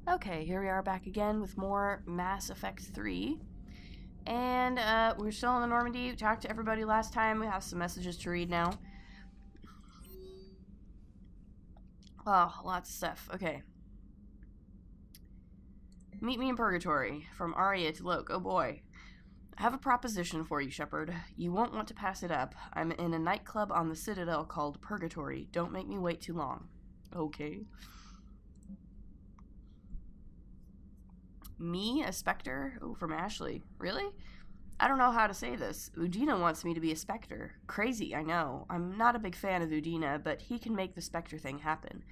Okay, here we are back again with more Mass Effect 3. And we're still in the Normandy. We talked to everybody last time. We have some messages to read now. Oh, lots of stuff. Okay. Meet me in Purgatory. From Aria to Loke. Oh boy. I have a proposition for you, Shepard. You won't want to pass it up. I'm in a nightclub on the Citadel called Purgatory. Don't make me wait too long. Okay. Me, a Spectre? Oh, from Ashley. Really? I don't know how to say this. Udina wants me to be a Spectre. Crazy, I know. I'm not a big fan of Udina, but he can make the Spectre thing happen.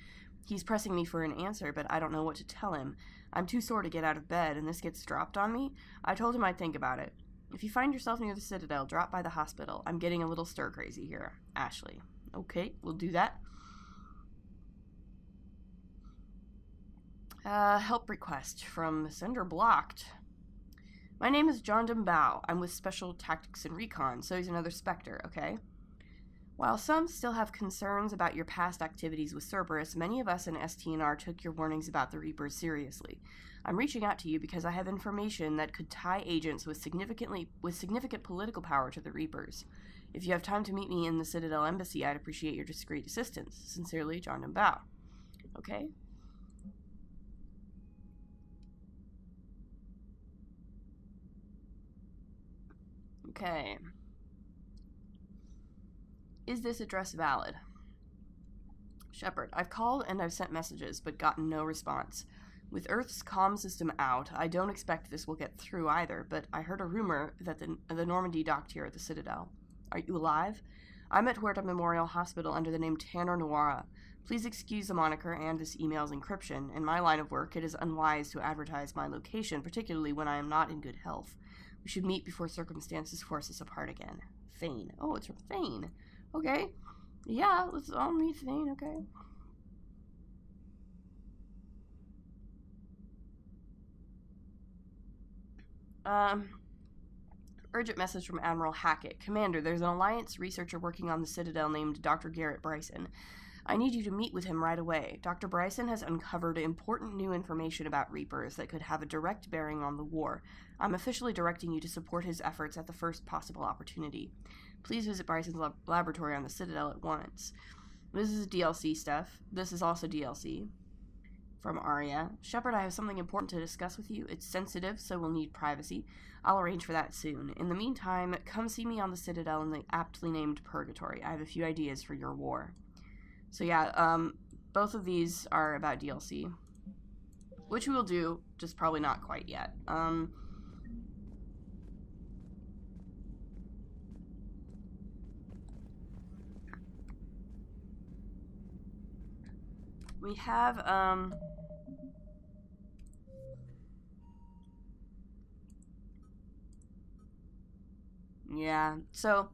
He's pressing me for an answer, but I don't know what to tell him. I'm too sore to get out of bed, and this gets dropped on me. I told him I'd think about it. If you find yourself near the Citadel, drop by the hospital. I'm getting a little stir-crazy here. Ashley. Okay, we'll do that. Help request from Sender Blocked. My name is John Bao. I'm with Special Tactics and Recon, so he's another Spectre, okay? While some still have concerns about your past activities with Cerberus, many of us in STNR took your warnings about the Reapers seriously. I'm reaching out to you because I have information that could tie agents with significant political power to the Reapers. If you have time to meet me in the Citadel Embassy, I'd appreciate your discreet assistance. Sincerely, John Bao. Okay? Okay. Is this address valid? Shepard, I've called and I've sent messages, but gotten no response. With Earth's comm system out, I don't expect this will get through either, but I heard a rumor that the Normandy docked here at the Citadel. Are you alive? I'm at Huerta Memorial Hospital under the name Tanner Noira. Please excuse the moniker and this email's encryption. In my line of work, it is unwise to advertise my location, particularly when I am not in good health. We should meet before circumstances force us apart again. Thane. Oh, it's from Thane. Okay. Yeah, let's all meet Thane, okay. Urgent message from Admiral Hackett. Commander, there's an Alliance researcher working on the Citadel named Dr. Garrett Bryson. I need you to meet with him right away. Dr. Bryson has uncovered important new information about Reapers that could have a direct bearing on the war. I'm officially directing you to support his efforts at the first possible opportunity. Please visit Bryson's laboratory on the Citadel at once. This is DLC stuff. This is also DLC. From Aria. Shepard, I have something important to discuss with you. It's sensitive, so we'll need privacy. I'll arrange for that soon. In the meantime, come see me on the Citadel in the aptly named Purgatory. I have a few ideas for your war. So yeah, both of these are about DLC. Which we will do, just probably not quite yet. We have, yeah, so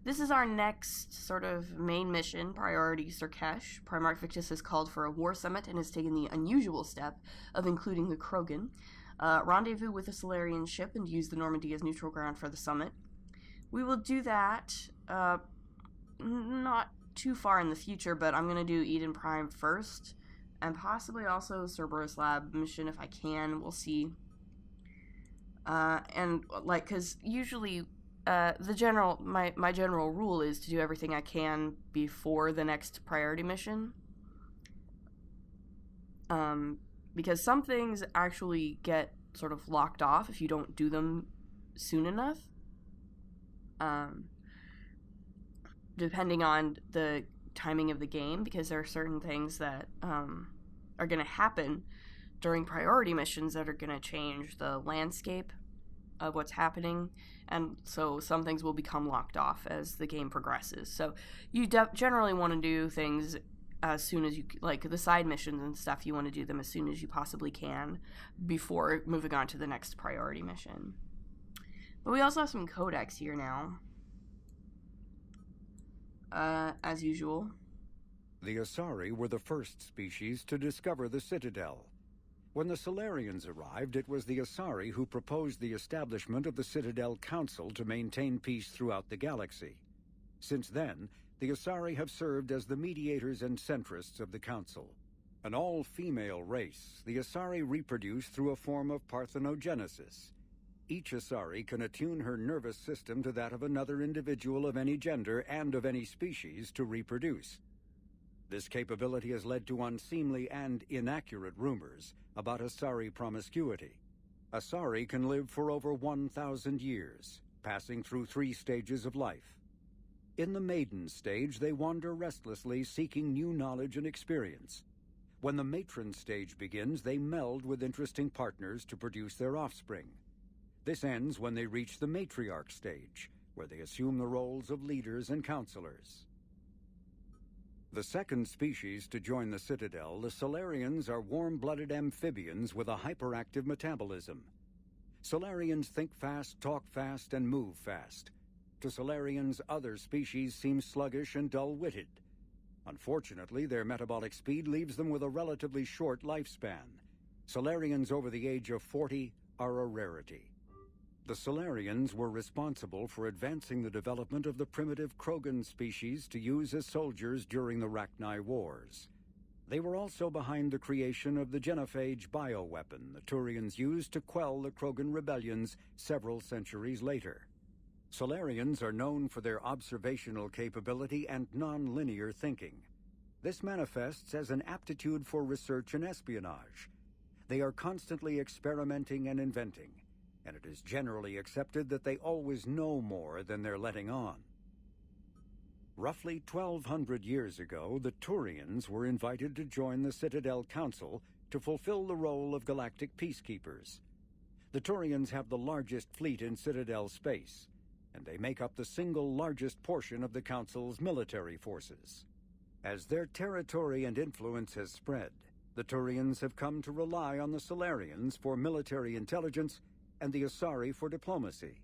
this is our next sort of main mission, Priority Surkesh. Primarch Victus has called for a war summit and has taken the unusual step of including the Krogan. Rendezvous with a Solarian ship and use the Normandy as neutral ground for the summit. We will do that, not too far in the future, but I'm going to do Eden Prime first, and possibly also Cerberus Lab mission if I can. We'll see. And, like, because usually my general rule is to do everything I can before the next priority mission. Because some things actually get sort of locked off if you don't do them soon enough. Depending on the timing of the game, because there are certain things that are going to happen during priority missions that are going to change the landscape of what's happening, and so some things will become locked off as the game progresses. So you generally want to do things as soon as you, like the side missions and stuff, you want to do them as soon as you possibly can before moving on to the next priority mission. But we also have some Codex here now. As usual. The Asari were the first species to discover the Citadel. When the Solarians arrived, it was the Asari who proposed the establishment of the Citadel Council to maintain peace throughout the galaxy. Since then, the Asari have served as the mediators and centrists of the Council. An all-female race, the Asari reproduce through a form of parthenogenesis. Each Asari can attune her nervous system to that of another individual of any gender and of any species to reproduce. This capability has led to unseemly and inaccurate rumors about Asari promiscuity. Asari can live for over 1,000 years, passing through 3 stages of life. In the maiden stage, they wander restlessly, seeking new knowledge and experience. When the matron stage begins, they meld with interesting partners to produce their offspring. This ends when they reach the matriarch stage, where they assume the roles of leaders and counselors. The second species to join the Citadel, the Solarians, are warm-blooded amphibians with a hyperactive metabolism. Solarians think fast, talk fast, and move fast. To Solarians, other species seem sluggish and dull-witted. Unfortunately, their metabolic speed leaves them with a relatively short lifespan. Solarians over the age of 40 are a rarity. The Solarians were responsible for advancing the development of the primitive Krogan species to use as soldiers during the Rachni Wars. They were also behind the creation of the genophage bioweapon the Turians used to quell the Krogan rebellions several centuries later. Solarians are known for their observational capability and non-linear thinking. This manifests as an aptitude for research and espionage. They are constantly experimenting and inventing, and it is generally accepted that they always know more than they're letting on. Roughly 1,200 years ago, the Turians were invited to join the Citadel Council to fulfill the role of galactic peacekeepers. The Turians have the largest fleet in Citadel space, and they make up the single largest portion of the Council's military forces. As their territory and influence has spread, the Turians have come to rely on the Solarians for military intelligence and the Asari for diplomacy.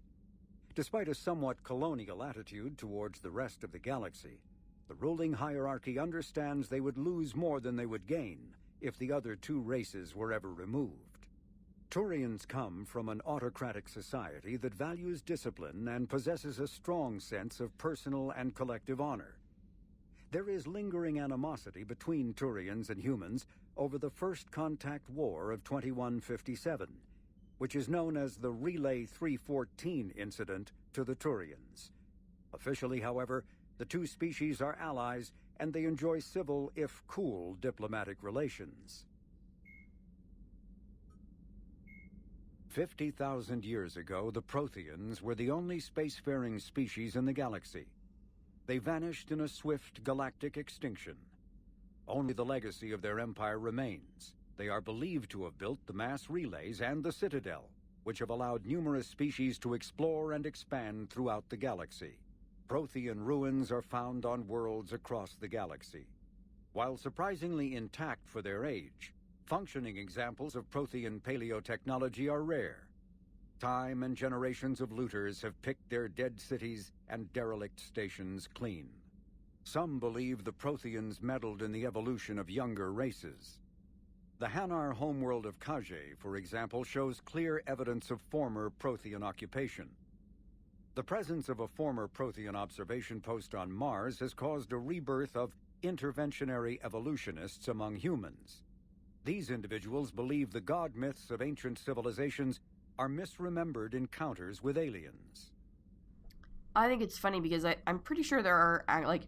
Despite a somewhat colonial attitude towards the rest of the galaxy, the ruling hierarchy understands they would lose more than they would gain if the other 2 races were ever removed. Turians come from an autocratic society that values discipline and possesses a strong sense of personal and collective honor. There is lingering animosity between Turians and humans over the First Contact War of 2157, which is known as the Relay 314 incident to the Turians. Officially, however, the 2 species are allies, and they enjoy civil, if cool, diplomatic relations. 50,000 years ago, the Protheans were the only spacefaring species in the galaxy. They vanished in a swift galactic extinction. Only the legacy of their empire remains. They are believed to have built the mass relays and the Citadel, which have allowed numerous species to explore and expand throughout the galaxy. Prothean ruins are found on worlds across the galaxy. While surprisingly intact for their age, functioning examples of Prothean paleotechnology are rare. Time and generations of looters have picked their dead cities and derelict stations clean. Some believe the Protheans meddled in the evolution of younger races. The Hanar homeworld of Kage, for example, shows clear evidence of former Prothean occupation. The presence of a former Prothean observation post on Mars has caused a rebirth of interventionary evolutionists among humans. These individuals believe the god myths of ancient civilizations are misremembered encounters with aliens. I think it's funny because I'm pretty sure there are, like,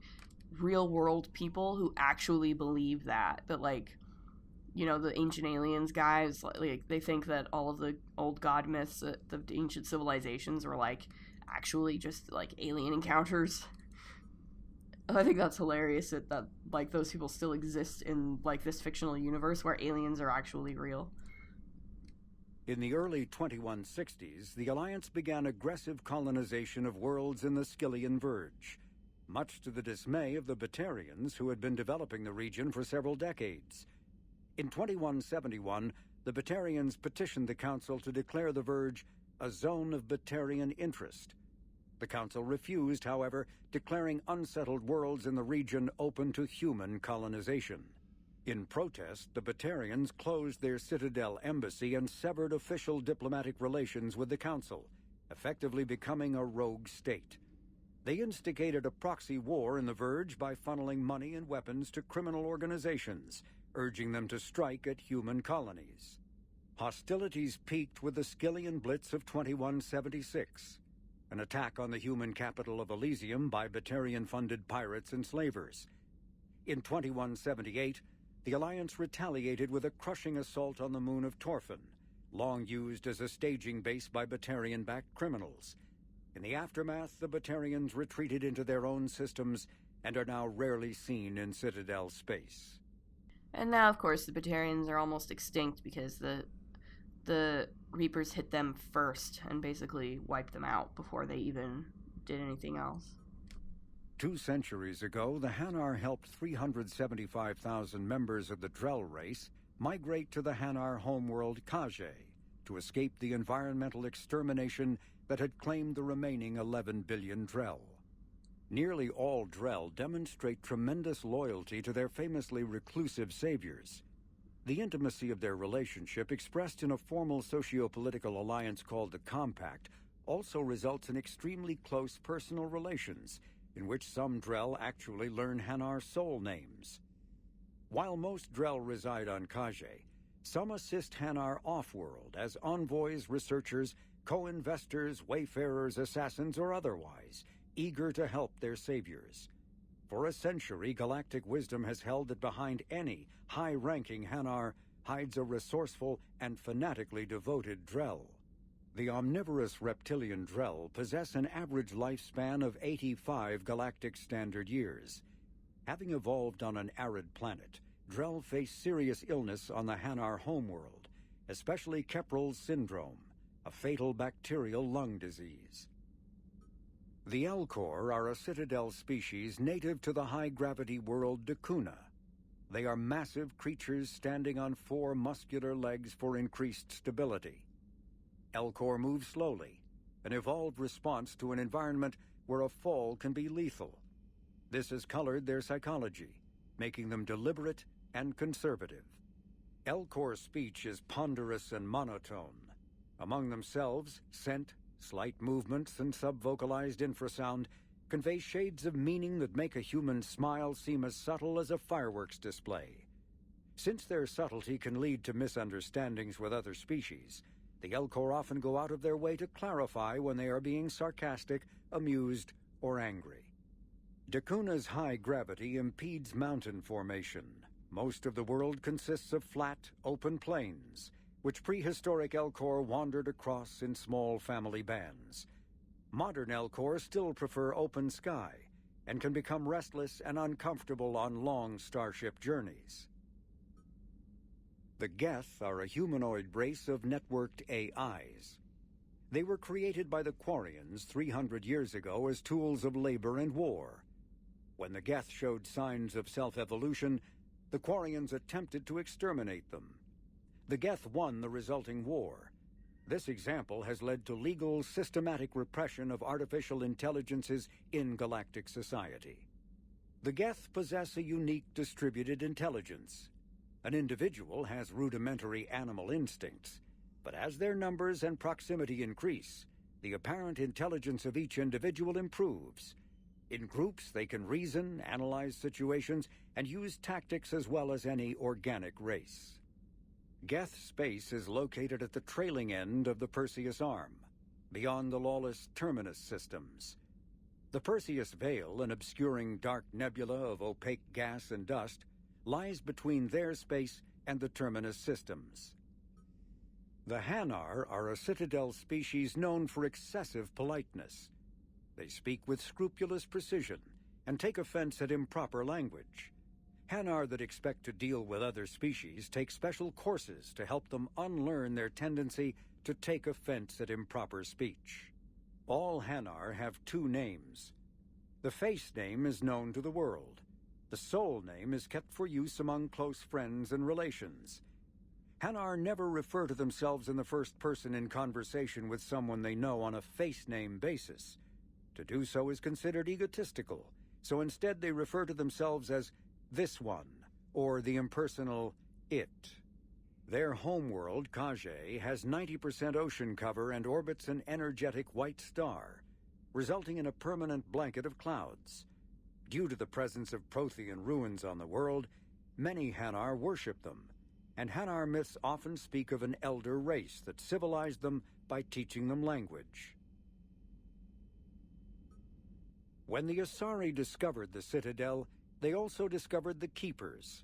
real-world people who actually believe that, like, you know, the ancient aliens guys, like, they think that all of the old god myths of the ancient civilizations were, like, actually just, like, alien encounters. I think that's hilarious that, like, those people still exist in, like, this fictional universe where aliens are actually real. In the early 2160s, the Alliance began aggressive colonization of worlds in the Skyllian Verge, much to the dismay of the Batarians, who had been developing the region for several decades. In 2171, the Batarians petitioned the Council to declare the Verge a zone of Batarian interest. The Council refused, however, declaring unsettled worlds in the region open to human colonization. In protest, the Batarians closed their Citadel embassy and severed official diplomatic relations with the Council, effectively becoming a rogue state. They instigated a proxy war in the Verge by funneling money and weapons to criminal organizations, urging them to strike at human colonies. Hostilities peaked with the Skillian Blitz of 2176, an attack on the human capital of Elysium by Batarian-funded pirates and slavers. In 2178, the Alliance retaliated with a crushing assault on the moon of Torfan, long used as a staging base by Batarian-backed criminals. In the aftermath, the Batarians retreated into their own systems and are now rarely seen in Citadel space. And now, of course, the Batarians are almost extinct because the Reapers hit them first and basically wiped them out before they even did anything else. 2 centuries ago, the Hanar helped 375,000 members of the Drell race migrate to the Hanar homeworld Kage to escape the environmental extermination that had claimed the remaining 11 billion Drell. Nearly all Drell demonstrate tremendous loyalty to their famously reclusive saviors. The intimacy of their relationship, expressed in a formal socio-political alliance called the Compact, also results in extremely close personal relations, in which some Drell actually learn Hanar soul names. While most Drell reside on Kage, some assist Hanar off-world as envoys, researchers, co-investors, wayfarers, assassins, or otherwise, eager to help their saviors. For a century, galactic wisdom has held that behind any high-ranking Hanar hides a resourceful and fanatically devoted Drell. The omnivorous reptilian Drell possess an average lifespan of 85 galactic standard years. Having evolved on an arid planet, Drell face serious illness on the Hanar homeworld, especially Kepral's syndrome, a fatal bacterial lung disease. The Elcor are a Citadel species native to the high-gravity world Dakuna. They are massive creatures standing on 4 muscular legs for increased stability. Elcor move slowly, an evolved response to an environment where a fall can be lethal. This has colored their psychology, making them deliberate and conservative. Elcor speech is ponderous and monotone. Among themselves, scent, slight movements, and sub-vocalized infrasound convey shades of meaning that make a human smile seem as subtle as a fireworks display. Since their subtlety can lead to misunderstandings with other species, the Elcor often go out of their way to clarify when they are being sarcastic, amused, or angry. Dakuna's high gravity impedes mountain formation. Most of the world consists of flat, open plains, which prehistoric Elcor wandered across in small family bands. Modern Elcor still prefer open sky and can become restless and uncomfortable on long starship journeys. The Geth are a humanoid race of networked AIs. They were created by the Quarians 300 years ago as tools of labor and war. When the Geth showed signs of self-evolution, the Quarians attempted to exterminate them. The Geth won the resulting war. This example has led to legal, systematic repression of artificial intelligences in galactic society. The Geth possess a unique distributed intelligence. An individual has rudimentary animal instincts, but as their numbers and proximity increase, the apparent intelligence of each individual improves. In groups, they can reason, analyze situations, and use tactics as well as any organic race. Geth space is located at the trailing end of the Perseus Arm, beyond the lawless Terminus systems. The Perseus Veil, an obscuring dark nebula of opaque gas and dust, lies between their space and the Terminus systems. The Hanar are a Citadel species known for excessive politeness. They speak with scrupulous precision and take offense at improper language. Hanar that expect to deal with other species take special courses to help them unlearn their tendency to take offense at improper speech. All Hanar have 2 names. The face name is known to the world. The soul name is kept for use among close friends and relations. Hanar never refer to themselves in the first person in conversation with someone they know on a face name basis. To do so is considered egotistical, so instead they refer to themselves as this one, or the impersonal it. Their homeworld, Kage, has 90% ocean cover and orbits an energetic white star, resulting in a permanent blanket of clouds. Due to the presence of Prothean ruins on the world, Many Hanar worship them, and Hanar myths often speak of an elder race that civilized them by teaching them language. When the Asari discovered the citadel, they also discovered the Keepers,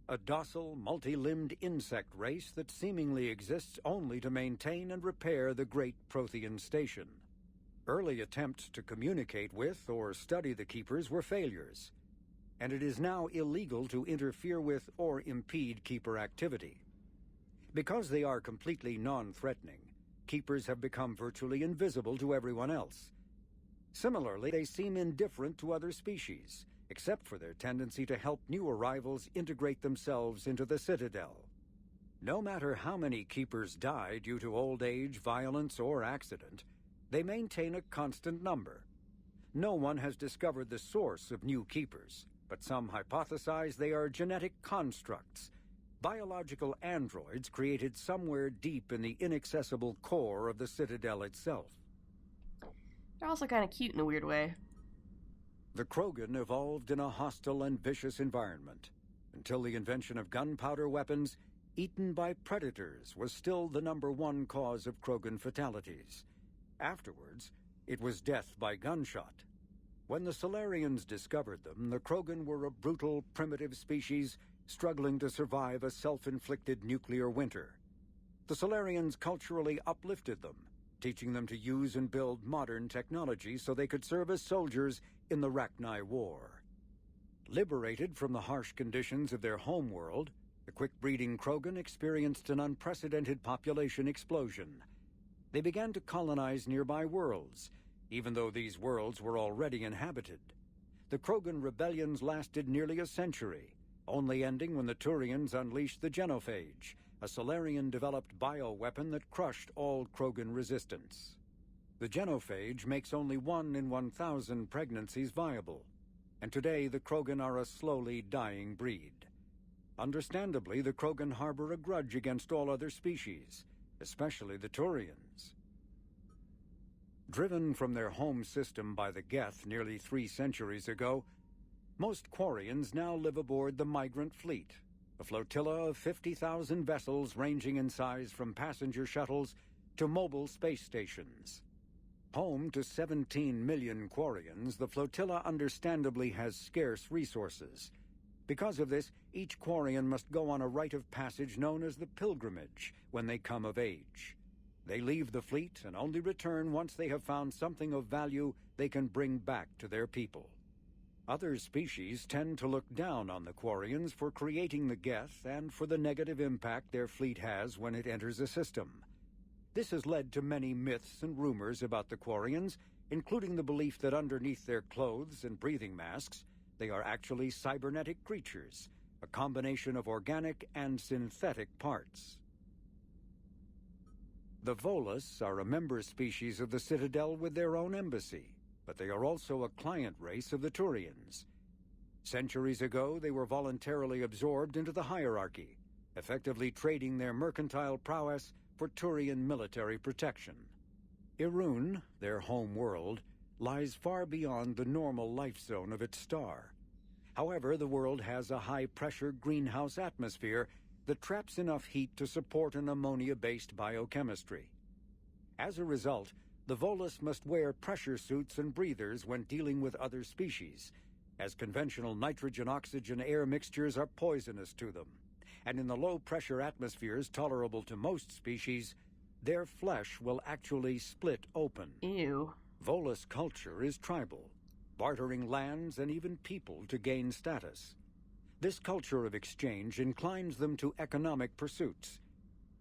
a docile, multi-limbed insect race that seemingly exists only to maintain and repair the great Prothean station. Early attempts to communicate with or study the Keepers were failures, and it is now illegal to interfere with or impede Keeper activity. Because they are completely non-threatening, Keepers have become virtually invisible to everyone else. Similarly, they seem indifferent to other species, except for their tendency to help new arrivals integrate themselves into the Citadel. No matter how many Keepers die due to old age, violence, or accident, they maintain a constant number. No one has discovered the source of new Keepers, but some hypothesize they are genetic constructs, biological androids created somewhere deep in the inaccessible core of the Citadel itself. They're also kind of cute in a weird way. The Krogan evolved in a hostile and vicious environment. Until the invention of gunpowder weapons, eaten by predators was still the #1 cause of Krogan fatalities. Afterwards, it was death by gunshot. When the Solarians discovered them, the Krogan were a brutal, primitive species struggling to survive a self-inflicted nuclear winter. The Solarians culturally uplifted them, teaching them to use and build modern technology so they could serve as soldiers in the Rachni War. Liberated from the harsh conditions of their homeworld, the quick-breeding Krogan experienced an unprecedented population explosion. They began to colonize nearby worlds, even though these worlds were already inhabited. The Krogan rebellions lasted nearly a century, only ending when the Turians unleashed the Genophage, a Solarian-developed bioweapon that crushed all Krogan resistance. The Genophage makes only 1 in 1,000 pregnancies viable, and today the Krogan are a slowly dying breed. Understandably, the Krogan harbor a grudge against all other species, especially the Turians. Driven from their home system by the Geth nearly 3 centuries ago, most Quarians now live aboard the Migrant Fleet, a flotilla of 50,000 vessels ranging in size from passenger shuttles to mobile space stations. Home to 17 million Quarians, the flotilla understandably has scarce resources. Because of this, each Quarian must go on a rite of passage known as the Pilgrimage when they come of age. They leave the fleet and only return once they have found something of value they can bring back to their people. Other species tend to look down on the Quarians for creating the Geth and for the negative impact their fleet has when it enters a system. This has led to many myths and rumors about the Quarians, including the belief that underneath their clothes and breathing masks, they are actually cybernetic creatures, a combination of organic and synthetic parts. The Volus are a member species of the Citadel with their own embassy, but they are also a client race of the Turians. Centuries ago, they were voluntarily absorbed into the hierarchy, effectively trading their mercantile prowess for Turian military protection. Irun, their home world, lies far beyond the normal life zone of its star. However, the world has a high-pressure greenhouse atmosphere that traps enough heat to support an ammonia-based biochemistry. As a result, the Volus must wear pressure suits and breathers when dealing with other species, as conventional nitrogen-oxygen-air mixtures are poisonous to them, and in the low-pressure atmospheres tolerable to most species, their flesh will actually split open. Ew. Volus culture is tribal, bartering lands and even people to gain status. This culture of exchange inclines them to economic pursuits.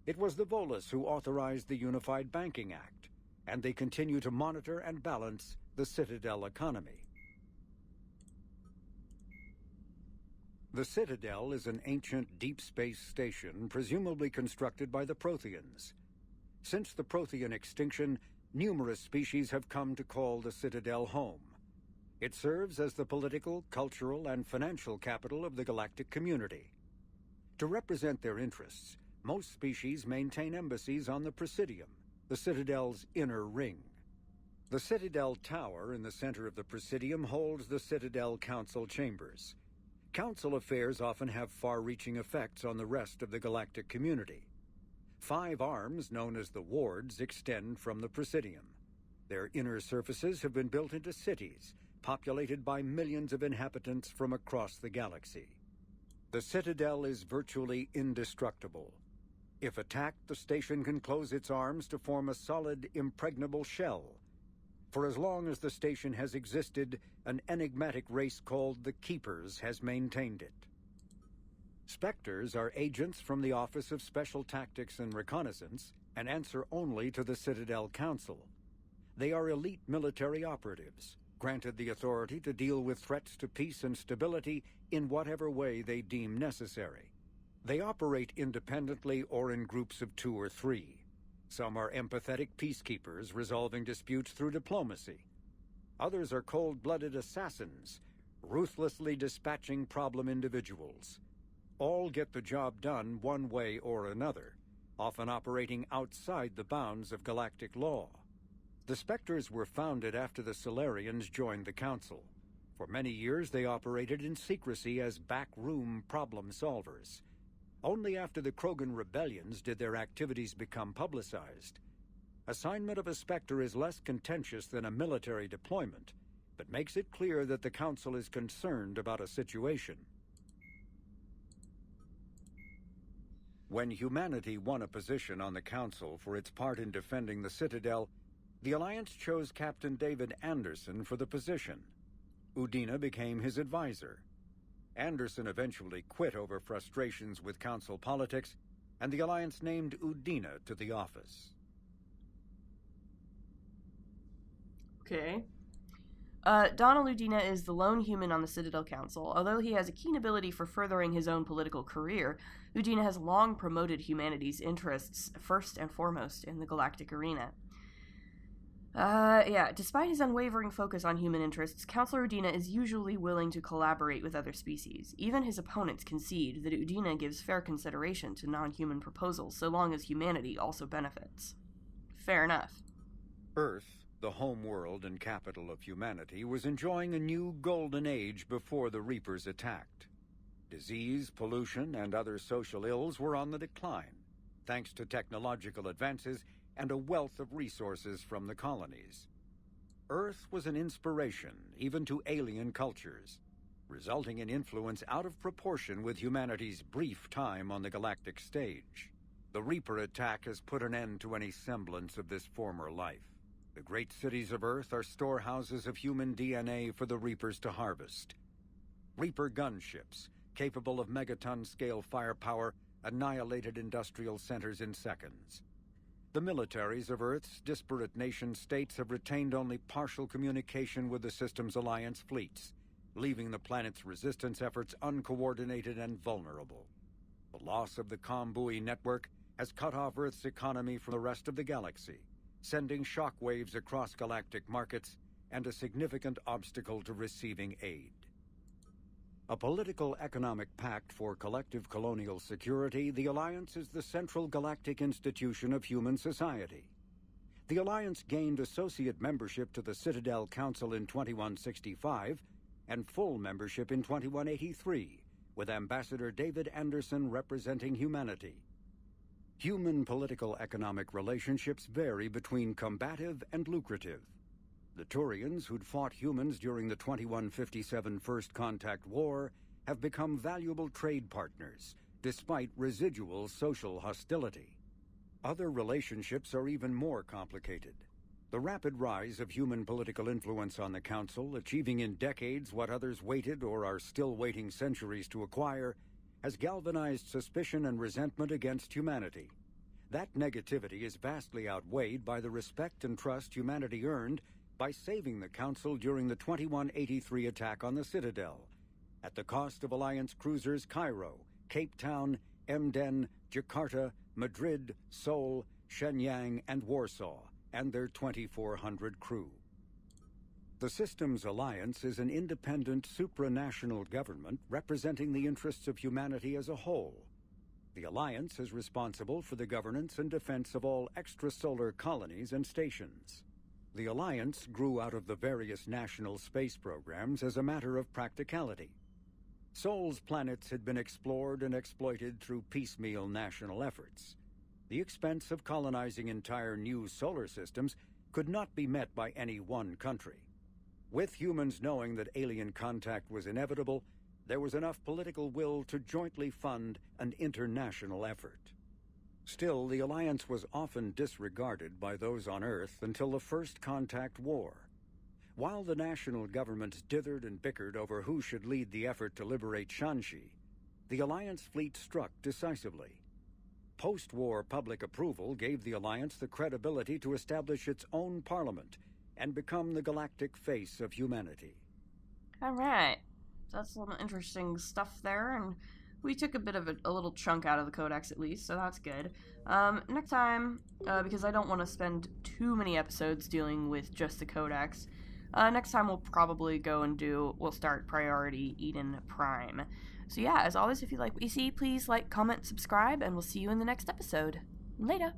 It was the Volus who authorized the Unified Banking Act, and they continue to monitor and balance the Citadel economy. The Citadel is an ancient deep space station presumably constructed by the Protheans. Since the Prothean extinction, numerous species have come to call the Citadel home. It serves as the political, cultural, and financial capital of the galactic community. To represent their interests, most species maintain embassies on the Presidium, the Citadel's inner ring. The Citadel Tower in the center of the Presidium holds the Citadel Council chambers. Council affairs often have far-reaching effects on the rest of the galactic community. 5 arms, known as the wards, extend from the Presidium. Their inner surfaces have been built into cities, populated by millions of inhabitants from across the galaxy. The Citadel is virtually indestructible. If attacked, the station can close its arms to form a solid, impregnable shell. For as long as the station has existed, an enigmatic race called the Keepers has maintained it. Spectres are agents from the Office of Special Tactics and Reconnaissance and answer only to the Citadel Council. They are elite military operatives, granted the authority to deal with threats to peace and stability in whatever way they deem necessary. They operate independently or in groups of 2 or 3. Some are empathetic peacekeepers resolving disputes through diplomacy. Others are cold-blooded assassins, ruthlessly dispatching problem individuals. All get the job done one way or another, often operating outside the bounds of galactic law. The Spectres were founded after the Solarians joined the Council. For many years they operated in secrecy as backroom problem solvers. Only after the Krogan rebellions did their activities become publicized. Assignment of a Spectre is less contentious than a military deployment, but makes it clear that the Council is concerned about a situation. When humanity won a position on the Council for its part in defending the Citadel, the Alliance chose Captain David Anderson for the position. Udina became his advisor. Anderson eventually quit over frustrations with Council politics, and the Alliance named Udina to the office. Okay. Donald Udina is the lone human on the Citadel Council. Although he has a keen ability for furthering his own political career, Udina has long promoted humanity's interests first and foremost in the galactic arena. Despite his unwavering focus on human interests, Counselor Udina is usually willing to collaborate with other species. Even his opponents concede that Udina gives fair consideration to non-human proposals so long as humanity also benefits. Fair enough. Earth, the home world and capital of humanity, was enjoying a new golden age before the Reapers attacked. Disease, pollution, and other social ills were on the decline, thanks to technological advances and a wealth of resources from the colonies. Earth was an inspiration even to alien cultures, resulting in influence out of proportion with humanity's brief time on the galactic stage. The Reaper attack has put an end to any semblance of this former life. The great cities of Earth are storehouses of human DNA for the Reapers to harvest. Reaper gunships, capable of megaton-scale firepower, annihilated industrial centers in seconds. The militaries of Earth's disparate nation-states have retained only partial communication with the system's alliance fleets, leaving the planet's resistance efforts uncoordinated and vulnerable. The loss of the comm buoy network has cut off Earth's economy from the rest of the galaxy, sending shockwaves across galactic markets and a significant obstacle to receiving aid. A political economic pact for collective colonial security, the Alliance is the central galactic institution of human society. The Alliance gained associate membership to the Citadel Council in 2165 and full membership in 2183, with Ambassador David Anderson representing humanity. Human political-economic relationships vary between combative and lucrative. The Turians, who'd fought humans during the 2157 First Contact War, have become valuable trade partners, despite residual social hostility. Other relationships are even more complicated. The rapid rise of human political influence on the Council, achieving in decades what others waited or are still waiting centuries to acquire, has galvanized suspicion and resentment against humanity. That negativity is vastly outweighed by the respect and trust humanity earned by saving the Council during the 2183 attack on the Citadel, at the cost of Alliance cruisers Cairo, Cape Town, Emden, Jakarta, Madrid, Seoul, Shenyang, and Warsaw, and their 2,400 crew. The system's alliance is an independent supranational government representing the interests of humanity as a whole. The alliance is responsible for the governance and defense of all extrasolar colonies and stations. The alliance grew out of the various national space programs as a matter of practicality. Sol's planets had been explored and exploited through piecemeal national efforts. The expense of colonizing entire new solar systems could not be met by any one country. With humans knowing that alien contact was inevitable, there was enough political will to jointly fund an international effort. Still, the alliance was often disregarded by those on Earth until the First Contact War. While the national governments dithered and bickered over who should lead the effort to liberate Shanxi, the Alliance fleet struck decisively. Post-war public approval gave the Alliance the credibility to establish its own parliament and become the galactic face of humanity. Alright, that's some interesting stuff there, and we took a bit of a little chunk out of the Codex at least, so that's good. Next time, because I don't want to spend too many episodes dealing with just the Codex, next time we'll probably go and we'll start Priority Eden Prime. So yeah, as always, if you like what you see, please like, comment, subscribe, and we'll see you in the next episode. Later!